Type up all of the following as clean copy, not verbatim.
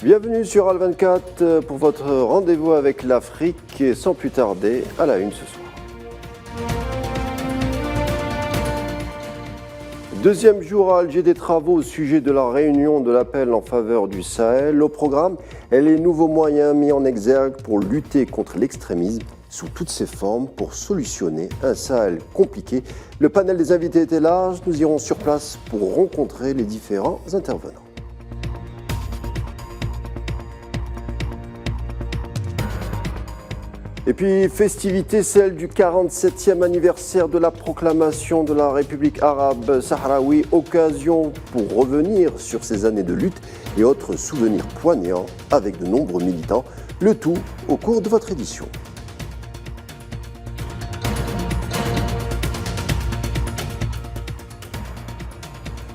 Bienvenue sur Al24 pour votre rendez-vous avec l'Afrique et sans plus tarder, à la une ce soir. Deuxième jour à Alger des travaux au sujet de la réunion de l'appel en faveur du Sahel. Au programme, les nouveaux moyens mis en exergue pour lutter contre l'extrémisme sous toutes ses formes pour solutionner un Sahel compliqué. Le panel des invités était large, nous irons sur place pour rencontrer les différents intervenants. Et puis, festivité, celle du 47e anniversaire de la proclamation de la République arabe sahraoui, occasion pour revenir sur ces années de lutte et autres souvenirs poignants avec de nombreux militants, le tout au cours de votre édition.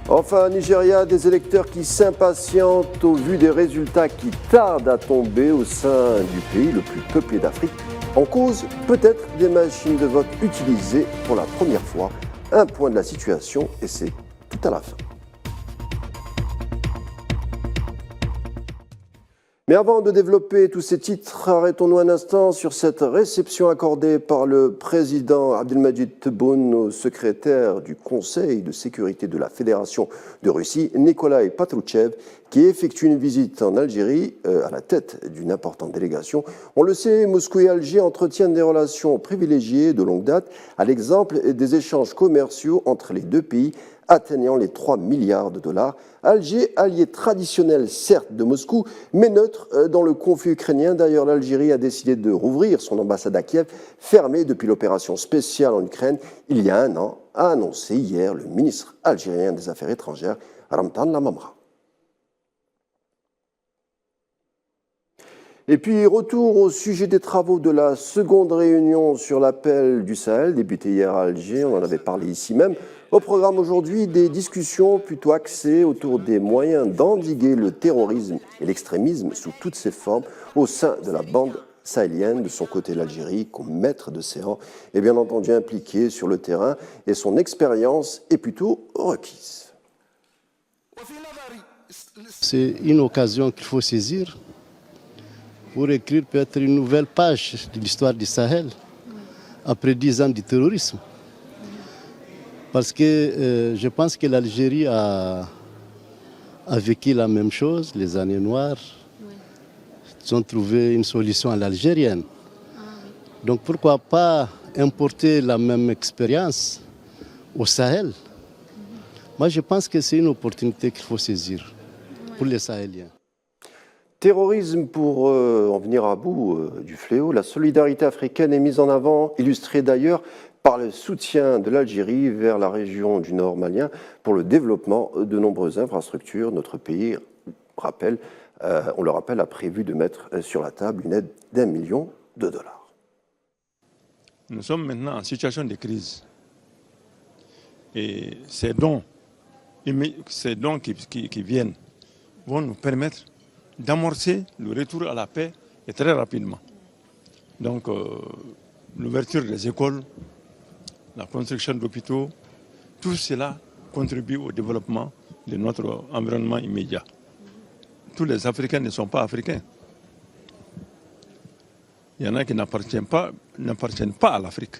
Enfin, Nigeria, des électeurs qui s'impatientent au vu des résultats qui tardent à tomber au sein du pays le plus peuplé d'Afrique. En cause, peut-être des machines de vote utilisées pour la première fois. Un point de la situation et c'est tout à la fin. Mais avant de développer tous ces titres, arrêtons-nous un instant sur cette réception accordée par le président Abdelmadjid Tebboune au secrétaire du Conseil de sécurité de la Fédération de Russie, Nikolai Patrouchev, qui effectue une visite en Algérie à la tête d'une importante délégation. On le sait, Moscou et Alger entretiennent des relations privilégiées de longue date, à l'exemple des échanges commerciaux entre les deux pays atteignant les 3 milliards de dollars. Alger, allié traditionnel certes de Moscou, mais neutre dans le conflit ukrainien. D'ailleurs, l'Algérie a décidé de rouvrir son ambassade à Kiev, fermée depuis l'opération spéciale en Ukraine il y a un an, a annoncé hier le ministre algérien des Affaires étrangères, Ramtan Lamamra. Et puis, retour au sujet des travaux de la seconde réunion sur l'appel du Sahel, débutée hier à Alger, on en avait parlé ici même. Au programme aujourd'hui, des discussions plutôt axées autour des moyens d'endiguer le terrorisme et l'extrémisme sous toutes ses formes au sein de la bande sahélienne. De son côté, l'Algérie, comme maître de ses rangs, est bien entendu impliquée sur le terrain et son expérience est plutôt requise. C'est une occasion qu'il faut saisir pour écrire peut-être une nouvelle page de l'histoire du Sahel après 10 ans de terrorisme. Parce que je pense que l'Algérie a vécu la même chose, les années noires. Ils ont trouvé une solution à l'algérienne. Donc pourquoi pas importer la même expérience au Sahel? Moi je pense que c'est une opportunité qu'il faut saisir pour les Sahéliens. Terrorisme pour en venir à bout du fléau. La solidarité africaine est mise en avant, illustrée d'ailleurs par le soutien de l'Algérie vers la région du Nord malien pour le développement de nombreuses infrastructures. Notre pays, on le rappelle, a prévu de mettre sur la table une aide d'1 million de dollars. Nous sommes maintenant en situation de crise. Et ces dons qui viennent vont nous permettre d'amorcer le retour à la paix et très rapidement. Donc, l'ouverture des écoles, la construction d'hôpitaux, tout cela contribue au développement de notre environnement immédiat. Tous les Africains ne sont pas africains. Il y en a qui n'appartiennent pas à l'Afrique.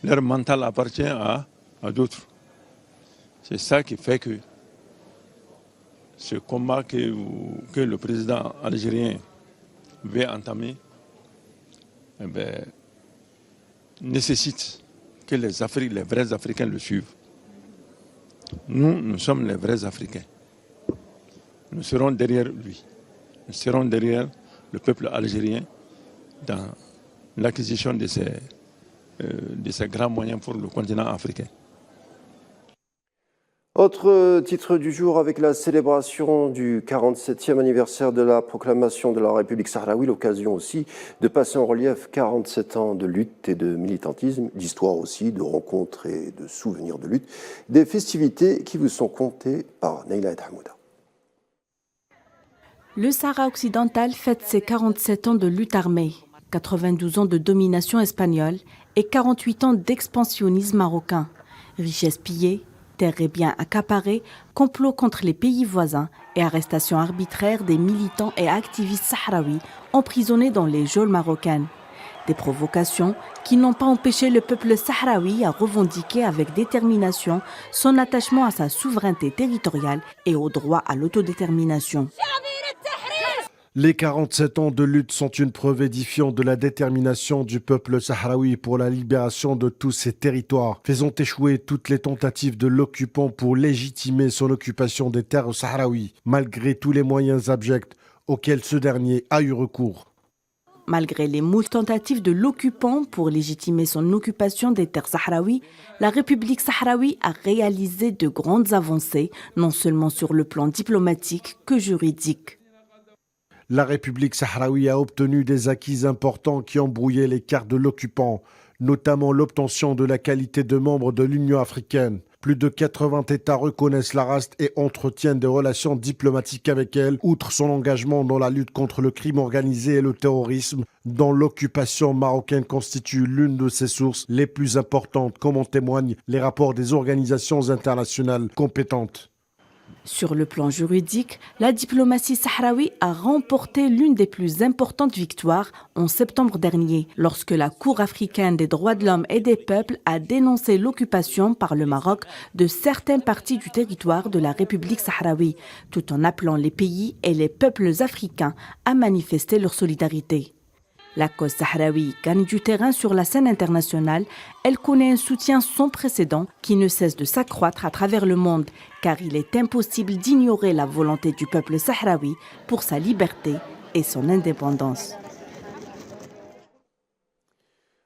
Leur mental appartient à d'autres. C'est ça qui fait que ce combat que le président algérien veut entamer nécessite que les vrais Africains le suivent. Nous sommes les vrais Africains. Nous serons derrière lui. Nous serons derrière le peuple algérien dans l'acquisition de ces grands moyens pour le continent africain. Autre titre du jour avec la célébration du 47e anniversaire de la proclamation de la République sahraoui, l'occasion aussi de passer en relief 47 ans de lutte et de militantisme, d'histoire aussi, de rencontres et de souvenirs de lutte, des festivités qui vous sont contées par Neila El Hamouda. Le Sahara occidental fête ses 47 ans de lutte armée, 92 ans de domination espagnole et 48 ans d'expansionnisme marocain. Richesse pillée, terres et biens accaparés, complot contre les pays voisins et arrestation arbitraire des militants et activistes sahraouis emprisonnés dans les geôles marocaines. Des provocations qui n'ont pas empêché le peuple sahraoui à revendiquer avec détermination son attachement à sa souveraineté territoriale et au droit à l'autodétermination. Les 47 ans de lutte sont une preuve édifiante de la détermination du peuple sahraoui pour la libération de tous ses territoires, faisant échouer toutes les tentatives de l'occupant pour légitimer son occupation des terres sahraouis, malgré tous les moyens abjects auxquels ce dernier a eu recours. Malgré les moult tentatives de l'occupant pour légitimer son occupation des terres sahraouis, la République sahraoui a réalisé de grandes avancées, non seulement sur le plan diplomatique que juridique. La République sahraoui a obtenu des acquis importants qui ont brouillé les cartes de l'occupant, notamment l'obtention de la qualité de membre de l'Union africaine. Plus de 80 États reconnaissent la RAST et entretiennent des relations diplomatiques avec elle, outre son engagement dans la lutte contre le crime organisé et le terrorisme, dont l'occupation marocaine constitue l'une de ses sources les plus importantes, comme en témoignent les rapports des organisations internationales compétentes. Sur le plan juridique, la diplomatie sahraoui a remporté l'une des plus importantes victoires en septembre dernier, lorsque la Cour africaine des droits de l'homme et des peuples a dénoncé l'occupation par le Maroc de certaines parties du territoire de la République sahraoui, tout en appelant les pays et les peuples africains à manifester leur solidarité. La cause sahraoui gagne du terrain sur la scène internationale. Elle connaît un soutien sans précédent qui ne cesse de s'accroître à travers le monde, car il est impossible d'ignorer la volonté du peuple sahraoui pour sa liberté et son indépendance.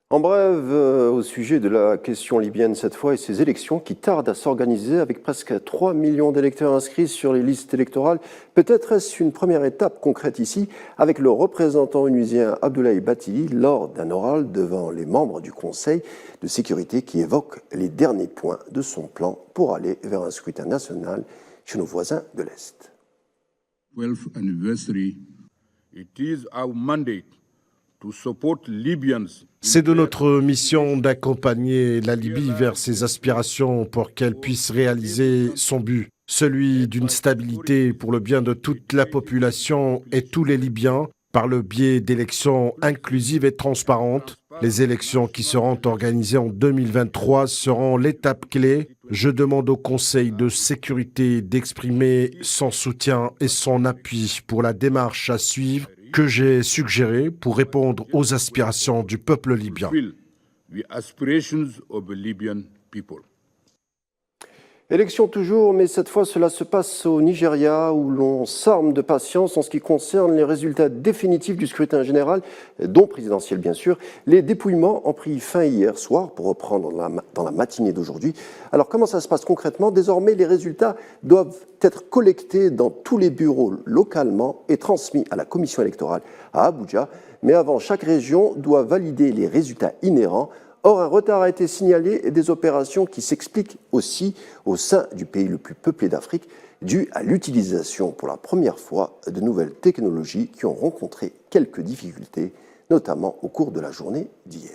En bref, au sujet de la question libyenne cette fois et ces élections qui tardent à s'organiser avec presque 3 millions d'électeurs inscrits sur les listes électorales, peut-être est-ce une première étape concrète ici avec le représentant onusien Abdoulaye Bathily lors d'un oral devant les membres du Conseil de sécurité qui évoque les derniers points de son plan pour aller vers un scrutin national chez nos voisins de l'Est. 12th anniversary, it is our mandate to support Libyans. C'est de notre mission d'accompagner la Libye vers ses aspirations pour qu'elle puisse réaliser son but, celui d'une stabilité pour le bien de toute la population et tous les Libyens, par le biais d'élections inclusives et transparentes. Les élections qui seront organisées en 2023 seront l'étape clé. Je demande au Conseil de sécurité d'exprimer son soutien et son appui pour la démarche à suivre que j'ai suggéré pour répondre aux aspirations du peuple libyen. Élection toujours, mais cette fois cela se passe au Nigeria où l'on s'arme de patience en ce qui concerne les résultats définitifs du scrutin général, dont présidentiel bien sûr. Les dépouillements ont pris fin hier soir pour reprendre dans la matinée d'aujourd'hui. Alors comment ça se passe concrètement? Désormais les résultats doivent être collectés dans tous les bureaux localement et transmis à la commission électorale à Abuja, mais avant chaque région doit valider les résultats inhérents. Or, un retard a été signalé et des opérations qui s'expliquent aussi au sein du pays le plus peuplé d'Afrique, dû à l'utilisation pour la première fois de nouvelles technologies qui ont rencontré quelques difficultés, notamment au cours de la journée d'hier.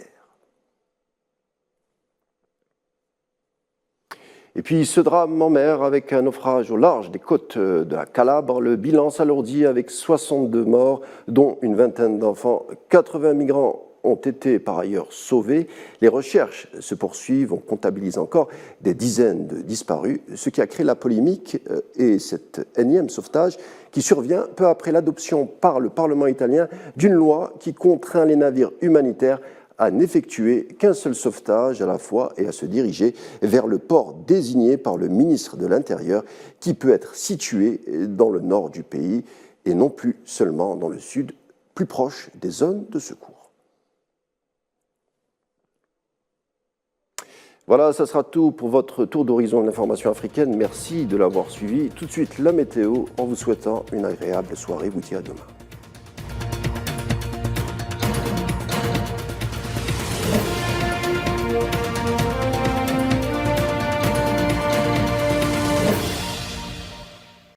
Et puis ce drame en mer avec un naufrage au large des côtes de la Calabre, le bilan s'alourdit avec 62 morts, dont une vingtaine d'enfants, 80 migrants ont été par ailleurs sauvés. Les recherches se poursuivent, on comptabilise encore des dizaines de disparus, ce qui a créé la polémique et cet énième sauvetage qui survient peu après l'adoption par le Parlement italien d'une loi qui contraint les navires humanitaires à n'effectuer qu'un seul sauvetage à la fois et à se diriger vers le port désigné par le ministre de l'Intérieur qui peut être situé dans le nord du pays et non plus seulement dans le sud, plus proche des zones de secours. Voilà, ça sera tout pour votre tour d'horizon de l'information africaine. Merci de l'avoir suivi. Tout de suite, la météo, en vous souhaitant une agréable soirée. Vous dis à demain.